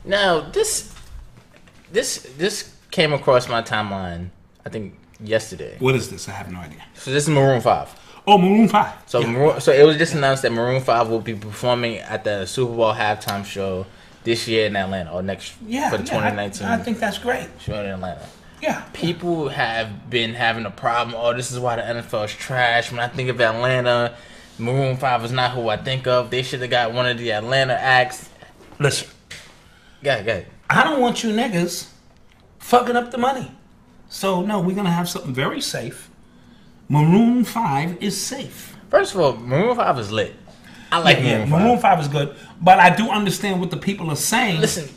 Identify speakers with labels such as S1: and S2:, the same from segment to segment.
S1: Now this came across my timeline, I think yesterday.
S2: What is this? I have no idea.
S1: So this is Maroon 5.
S2: Oh, Maroon 5.
S1: So so it was just announced that Maroon 5 will be performing at the Super Bowl halftime show this year in Atlanta or next for the 2019.
S2: I think that's great.
S1: Show in Atlanta.
S2: Yeah.
S1: People have been having a problem. Oh, this is why the NFL is trash. When I think of Atlanta, Maroon 5 is not who I think of. They should have got one of the Atlanta acts.
S2: Listen.
S1: Go ahead.
S2: I don't want you niggas fucking up the money. So, no, we're going to have something very safe. Maroon 5 is safe.
S1: First of all, Maroon 5 is lit. I like Maroon 5.
S2: Maroon 5 is good. But I do understand what the people are saying.
S1: Listen.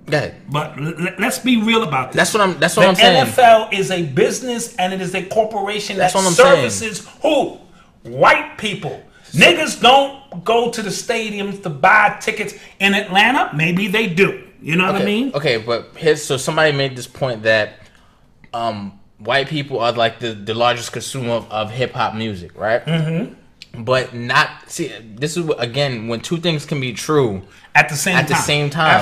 S1: Go ahead.
S2: But let's be real about this.
S1: That's what I'm saying.
S2: The NFL is a business and it is a corporation that services who? White people. Niggas don't go to the stadiums to buy tickets in Atlanta. Maybe they do. You know what I mean?
S1: Okay, but so somebody made this point that white people are like the largest consumer of hip hop music, right? Mm-hmm. But this is again when two things can be true
S2: at the same time.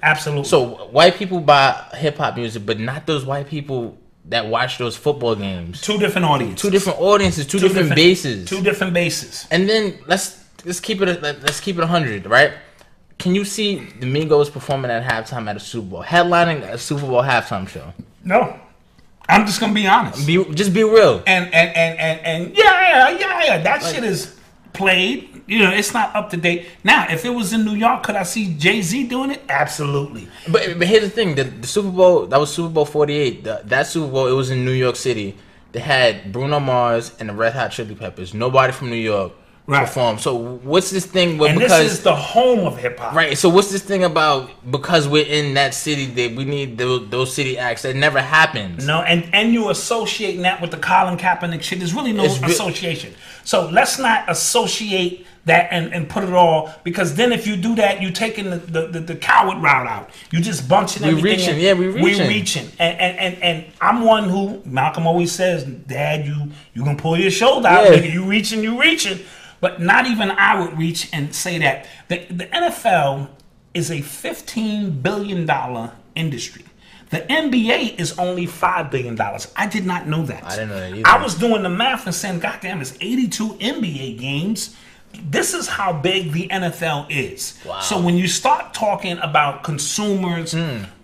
S2: Absolutely.
S1: So white people buy hip hop music, but not those white people that watch those football games.
S2: Two different audiences.
S1: Two different bases.
S2: Two different bases.
S1: And then let's keep it 100, right? Can you see the Migos performing at halftime at a Super Bowl, headlining a Super Bowl halftime show?
S2: No. I'm just gonna be honest.
S1: Just be real.
S2: And yeah. That shit is played. You know, it's not up to date. Now, if it was in New York, could I see Jay-Z doing it? Absolutely.
S1: But here's the thing: the Super Bowl, that was Super Bowl 48. That Super Bowl, it was in New York City. They had Bruno Mars and the Red Hot Chili Peppers. Nobody from New York performed. So what's this thing?
S2: This is the home of hip hop,
S1: right? So what's this thing about? Because we're in that city, that we need those city acts. That never happens.
S2: No, and you associating that with the Colin Kaepernick shit. There's really no association. So let's not associate that and put it all, because then if you do that, you're taking the coward route out. You just bunching everything.
S1: We reaching.
S2: And I'm one who Malcolm always says, Dad, you gonna pull your shoulder out, nigga. You reaching. But not even I would reach and say that. The NFL is a $15 billion industry. The NBA is only $5 billion. I did not know that.
S1: I didn't know that either.
S2: I was doing the math and saying, goddamn, it's 82 NBA games. This is how big the NFL is.
S1: Wow.
S2: So when you start talking about consumers,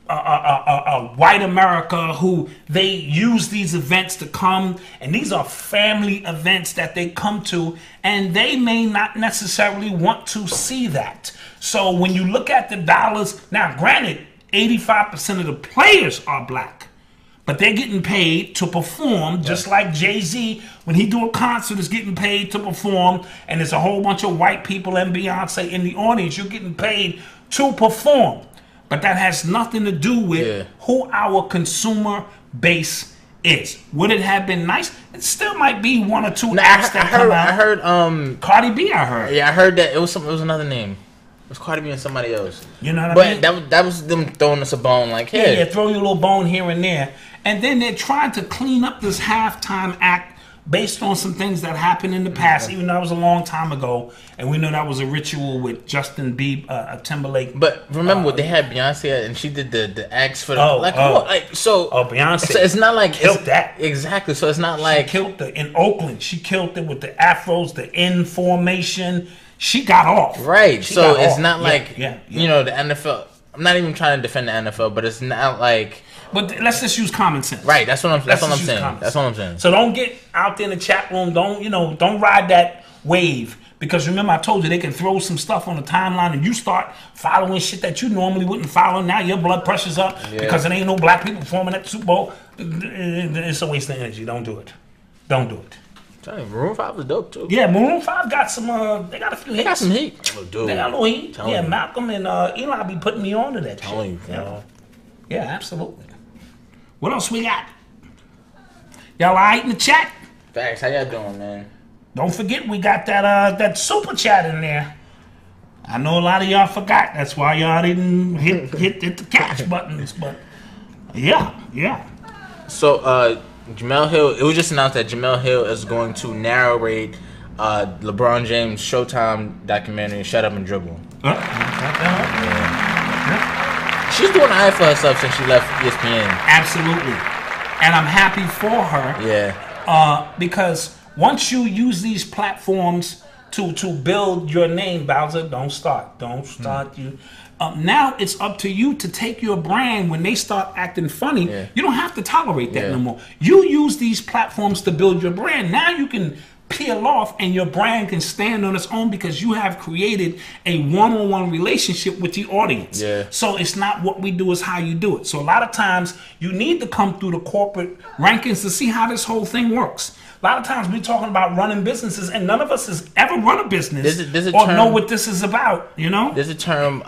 S2: white America, who they use these events to come, and these are family events that they come to, and they may not necessarily want to see that. So when you look at the dollars, now granted, 85% of the players are black, but they're getting paid to perform, just like Jay-Z, when he do a concert, is getting paid to perform, and there's a whole bunch of white people and Beyonce in the audience. You're getting paid to perform. But that has nothing to do with who our consumer base is. Would it have been nice? It still might be one or two acts that come out.
S1: I heard
S2: Cardi B, I heard.
S1: Yeah, I heard that it was another name. It was Cardi B and somebody else.
S2: You know what I mean?
S1: But that was them throwing us a bone, like, hey.
S2: Yeah, throw you a little bone here and there. And then they're trying to clean up this halftime act based on some things that happened in the past, even though that was a long time ago, and we know that was a ritual with Justin Bieber, Timberlake.
S1: But remember, they had Beyonce, and she did the acts for the
S2: Beyonce.
S1: So it's not like
S2: killed that
S1: exactly. So it's not like
S2: she killed it in Oakland. She killed it with the afros, the in formation. She got off.
S1: Right. So it's not like you know, the NFL. I'm not even trying to defend the NFL, but it's not like.
S2: But let's just use common sense.
S1: Right, that's what I'm saying.
S2: So don't get out there in the chat room. Don't ride that wave. Because remember, I told you they can throw some stuff on the timeline and you start following shit that you normally wouldn't follow. Now your blood pressure's up because there ain't no black people performing at the Super Bowl. It's a waste of energy. Don't do it. Don't do it.
S1: Maroon 5 is dope too.
S2: Yeah, Maroon 5 got some. They got a few hits.
S1: They got some heat.
S2: They got a little heat. Malcolm and Eli be putting me on to that shit. Yeah, absolutely. What else we got? Y'all all right in the chat?
S1: Facts. How y'all doing, man?
S2: Don't forget we got that super chat in there. I know a lot of y'all forgot. That's why y'all didn't hit the catch buttons. But yeah.
S1: So Jemele Hill. It was just announced that Jemele Hill is going to narrate LeBron James Showtime documentary "Shut Up and Dribble." She's doing all right for herself since she left ESPN.
S2: Absolutely. And I'm happy for her.
S1: Yeah.
S2: Because once you use these platforms to build your name, Bowser, don't start. You. Now it's up to you to take your brand when they start acting funny.
S1: Yeah.
S2: You don't have to tolerate that no more. You use these platforms to build your brand. Now you can peel off and your brand can stand on its own because you have created a one-on-one relationship with the audience.
S1: Yeah.
S2: So it's not what we do, it's how you do it. So a lot of times you need to come through the corporate rankings to see how this whole thing works. A lot of times we're talking about running businesses and none of us has ever run a business or know what this is about, you know?
S1: There's a term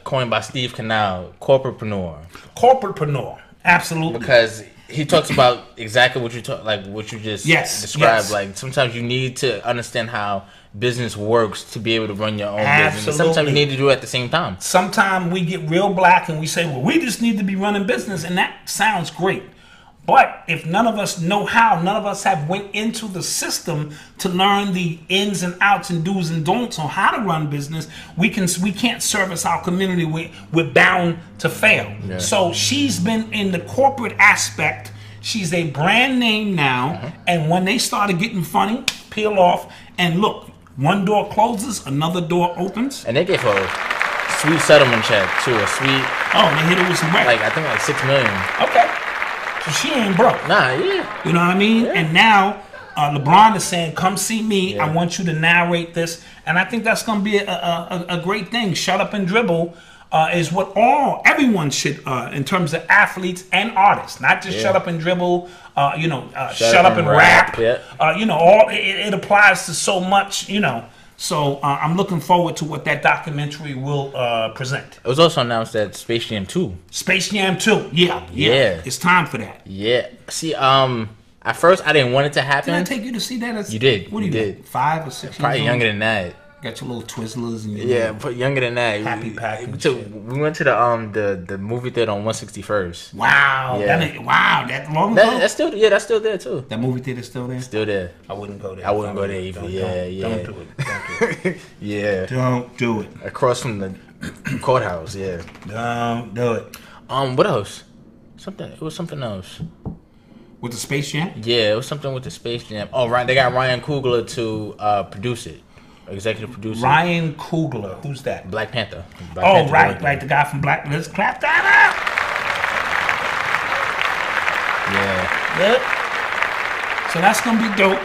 S1: coined by Steve Canal, corporatepreneur.
S2: Corporatepreneur, absolutely.
S1: Because he talks about exactly what you just described.
S2: Yes.
S1: Like sometimes you need to understand how business works to be able to run your own business. And sometimes you need to do it at the same time.
S2: Sometimes we get real black and we say, well, we just need to be running business, and that sounds great. But if none of us know how, none of us have went into the system to learn the ins and outs and do's and don'ts on how to run business, we can't service our community. We're bound to fail. Yeah. So she's been in the corporate aspect. She's a brand name now. And when they started getting funny, peel off and look, one door closes, another door opens.
S1: And they gave her a sweet settlement check too.
S2: Oh, they hit her with some money.
S1: I think like $6 million.
S2: Okay. So she ain't broke.
S1: Nah, yeah.
S2: You know what I mean? Yeah. And now LeBron is saying, come see me.
S1: Yeah.
S2: I want you to narrate this. And I think that's going to be a great thing. Shut Up and Dribble is what everyone should, in terms of athletes and artists, not just Shut Up and Dribble, shut up and rap.
S1: Yeah.
S2: It applies to so much, you know. So I'm looking forward to what that documentary will present.
S1: It was also announced that Space Jam 2.
S2: Space Jam 2, yeah. It's time for that.
S1: Yeah. See, at first I didn't want it to happen.
S2: Did I take you to see that?
S1: You did.
S2: What did? 5 or 6
S1: Probably
S2: years
S1: younger
S2: old?
S1: than that.
S2: Got your little Twizzlers and
S1: but younger than that.
S2: Happy package.
S1: We went to the movie theater on 161st.
S2: Wow.
S1: Yeah.
S2: That long ago?
S1: That's still there too.
S2: That movie theater's still there?
S1: Still there.
S2: I wouldn't go there.
S1: I wouldn't go there either.
S2: Don't do it.
S1: Yeah.
S2: Don't do it.
S1: Across from the courthouse, yeah.
S2: Don't do it.
S1: What else? It was something else.
S2: With the Space Jam?
S1: Yeah, it was something with the Space Jam. Oh, right. They got Ryan Coogler to produce it. Executive producer.
S2: Ryan Coogler. Who's that?
S1: Black Panther.
S2: Right. The guy from Black. Let's clap that
S1: up. Yeah.
S2: Yep. So that's gonna be dope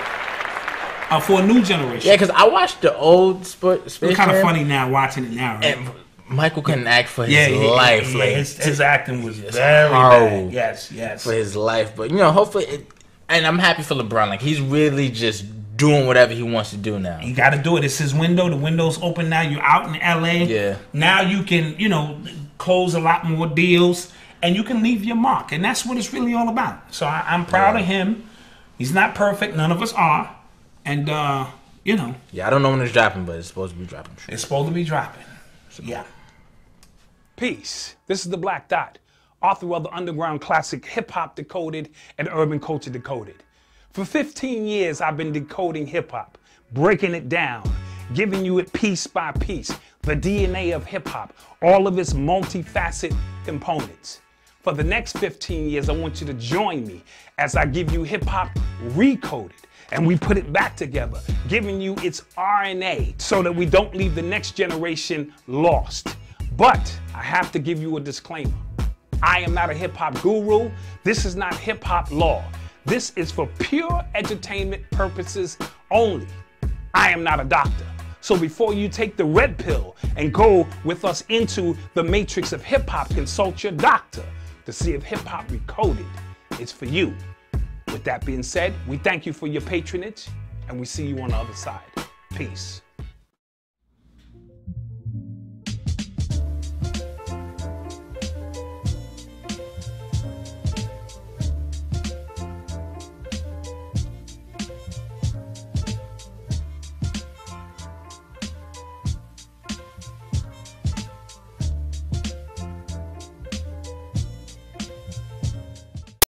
S2: for a new generation.
S1: Yeah, because I watched the old Space Jam.
S2: It's kind of funny now watching it now, right?
S1: And Michael couldn't act for his life.
S2: Yeah, his acting was very bad. Yes.
S1: For his life, but hopefully, and I'm happy for LeBron. Like he's really just doing whatever he wants to do now.
S2: You got to do it. It's his window. The window's open now. You're out in LA.
S1: Yeah.
S2: Now you can, close a lot more deals and you can leave your mark. And that's what it's really all about. So I'm proud of him. He's not perfect. None of us are. And,
S1: Yeah, I don't know when it's dropping, but it's supposed to be dropping.
S2: It's supposed to be dropping. Yeah.
S3: Peace. This is the Black Dot, author of the underground classic Hip Hop Decoded and Urban Culture Decoded. For 15 years, I've been decoding hip-hop, breaking it down, giving you it piece by piece, the DNA of hip-hop, all of its multifaceted components. For the next 15 years, I want you to join me as I give you hip-hop recoded, and we put it back together, giving you its RNA so that we don't leave the next generation lost. But I have to give you a disclaimer. I am not a hip-hop guru. This is not hip-hop law. This is for pure entertainment purposes only. I am not a doctor. So before you take the red pill and go with us into the matrix of hip hop, consult your doctor to see if hip hop recoded is for you. With that being said, we thank you for your patronage and we see you on the other side. Peace.